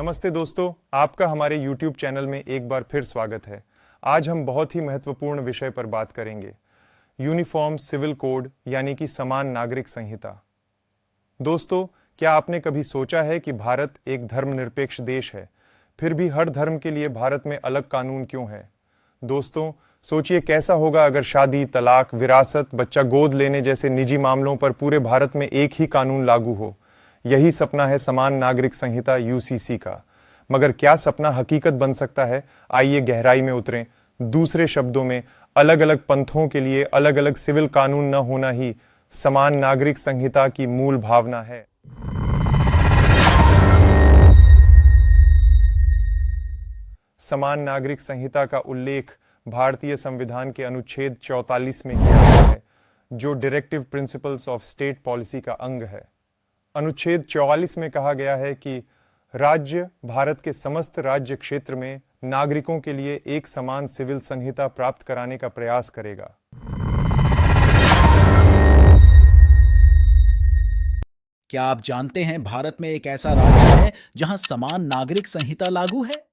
नमस्ते दोस्तों, आपका हमारे YouTube चैनल में एक बार फिर स्वागत है। आज हम बहुत ही महत्वपूर्ण विषय पर बात करेंगे, यूनिफॉर्म सिविल कोड यानी कि समान नागरिक संहिता। दोस्तों, क्या आपने कभी सोचा है कि भारत एक धर्मनिरपेक्ष देश है, फिर भी हर धर्म के लिए भारत में अलग कानून क्यों है? दोस्तों, सोचिए कैसा होगा अगर शादी, तलाक, विरासत, बच्चा गोद लेने जैसे निजी मामलों पर पूरे भारत में एक ही कानून लागू हो। यही सपना है समान नागरिक संहिता यूसीसी का। मगर क्या सपना हकीकत बन सकता है? आइए गहराई में उतरें। दूसरे शब्दों में, अलग अलग पंथों के लिए अलग अलग सिविल कानून न होना ही समान नागरिक संहिता की मूल भावना है। समान नागरिक संहिता का उल्लेख भारतीय संविधान के अनुच्छेद 44 में किया गया है, जो directive principles of state policy का अंग है। अनुच्छेद 44 में कहा गया है कि राज्य भारत के समस्त राज्य क्षेत्र में नागरिकों के लिए एक समान सिविल संहिता प्राप्त कराने का प्रयास करेगा। क्या आप जानते हैं भारत में एक ऐसा राज्य है जहां समान नागरिक संहिता लागू है?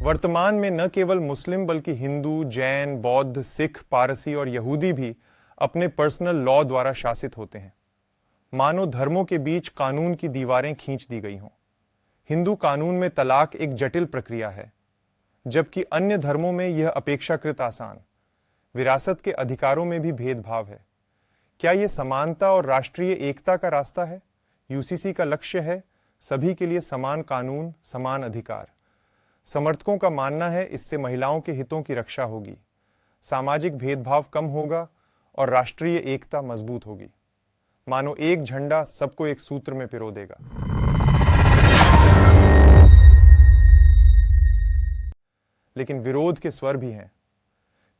वर्तमान में न केवल मुस्लिम बल्कि हिंदू, जैन, बौद्ध, सिख, पारसी और यहूदी भी अपने पर्सनल लॉ द्वारा शासित होते हैं। मानो धर्मों के बीच कानून की दीवारें खींच दी गई हों। हिंदू कानून में तलाक एक जटिल प्रक्रिया है, जबकि अन्य धर्मों में यह अपेक्षाकृत आसान। विरासत के अधिकारों में भी भेदभाव है। क्या यह समानता और राष्ट्रीय एकता का रास्ता है? यूसीसी का लक्ष्य है सभी के लिए समान कानून, समान अधिकार। समर्थकों का मानना है इससे महिलाओं के हितों की रक्षा होगी, सामाजिक भेदभाव कम होगा और राष्ट्रीय एकता मजबूत होगी। मानो एक झंडा सबको एक सूत्र में पिरो देगा। लेकिन विरोध के स्वर भी हैं।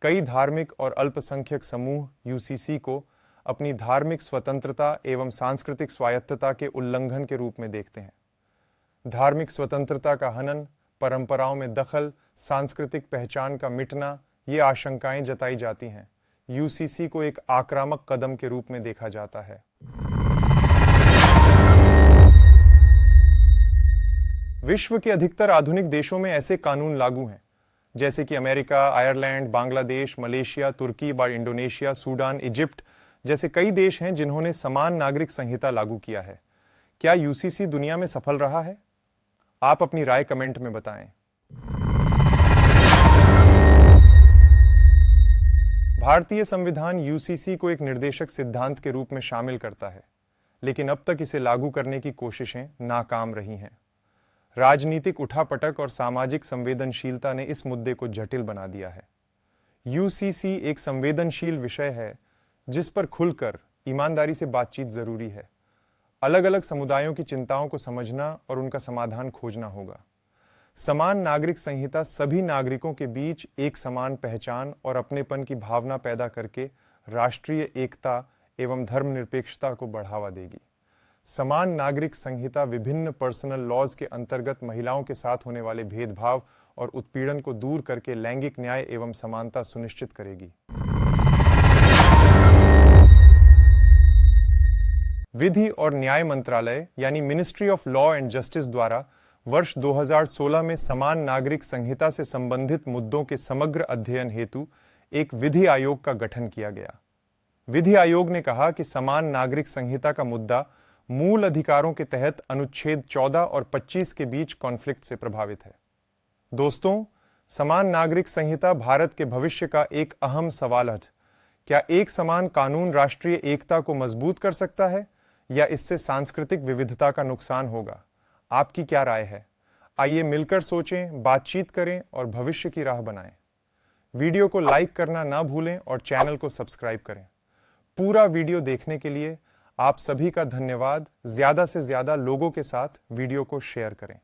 कई धार्मिक और अल्पसंख्यक समूह यूसीसी को अपनी धार्मिक स्वतंत्रता एवं सांस्कृतिक स्वायत्तता के उल्लंघन के रूप में देखते हैं। धार्मिक स्वतंत्रता का हनन, परंपराओं में दखल, सांस्कृतिक पहचान का मिटना, ये आशंकाएं जताई जाती हैं। यूसीसी को एक आक्रामक कदम के रूप में देखा जाता है। विश्व के अधिकतर आधुनिक देशों में ऐसे कानून लागू हैं, जैसे कि अमेरिका, आयरलैंड, बांग्लादेश, मलेशिया, तुर्की, इंडोनेशिया, सूडान, इजिप्ट जैसे कई देश हैं जिन्होंने समान नागरिक संहिता लागू किया है। क्या यूसीसी दुनिया में सफल रहा है? आप अपनी राय कमेंट में बताएं। भारतीय संविधान यूसीसी को एक निर्देशक सिद्धांत के रूप में शामिल करता है, लेकिन अब तक इसे लागू करने की कोशिशें नाकाम रही हैं। राजनीतिक उठापटक और सामाजिक संवेदनशीलता ने इस मुद्दे को जटिल बना दिया है। यूसीसी एक संवेदनशील विषय है जिस पर खुलकर ईमानदारी से बातचीत जरूरी है। अलग अलग समुदायों की चिंताओं को समझना और उनका समाधान खोजना होगा। समान नागरिक संहिता सभी नागरिकों के बीच एक समान पहचान और अपनेपन की भावना पैदा करके राष्ट्रीय एकता एवं धर्मनिरपेक्षता को बढ़ावा देगी। समान नागरिक संहिता विभिन्न पर्सनल लॉज के अंतर्गत महिलाओं के साथ होने वाले भेदभाव और उत्पीड़न को दूर करके लैंगिक न्याय एवं समानता सुनिश्चित करेगी। विधि और न्याय मंत्रालय यानी ministry of law and justice द्वारा वर्ष 2016 में समान नागरिक संहिता से संबंधित मुद्दों के समग्र अध्ययन हेतु एक विधि आयोग का गठन किया गया। विधि आयोग ने कहा कि समान नागरिक संहिता का मुद्दा मूल अधिकारों के तहत अनुच्छेद 14 और 25 के बीच कॉन्फ्लिक्ट से प्रभावित है। दोस्तों, समान नागरिक संहिता भारत के भविष्य का एक अहम सवाल है। क्या एक समान कानून राष्ट्रीय एकता को मजबूत कर सकता है या इससे सांस्कृतिक विविधता का नुकसान होगा? आपकी क्या राय है? आइए मिलकर सोचें, बातचीत करें और भविष्य की राह बनाएं। वीडियो को लाइक करना ना भूलें और चैनल को सब्सक्राइब करें। पूरा वीडियो देखने के लिए आप सभी का धन्यवाद। ज्यादा से ज्यादा लोगों के साथ वीडियो को शेयर करें।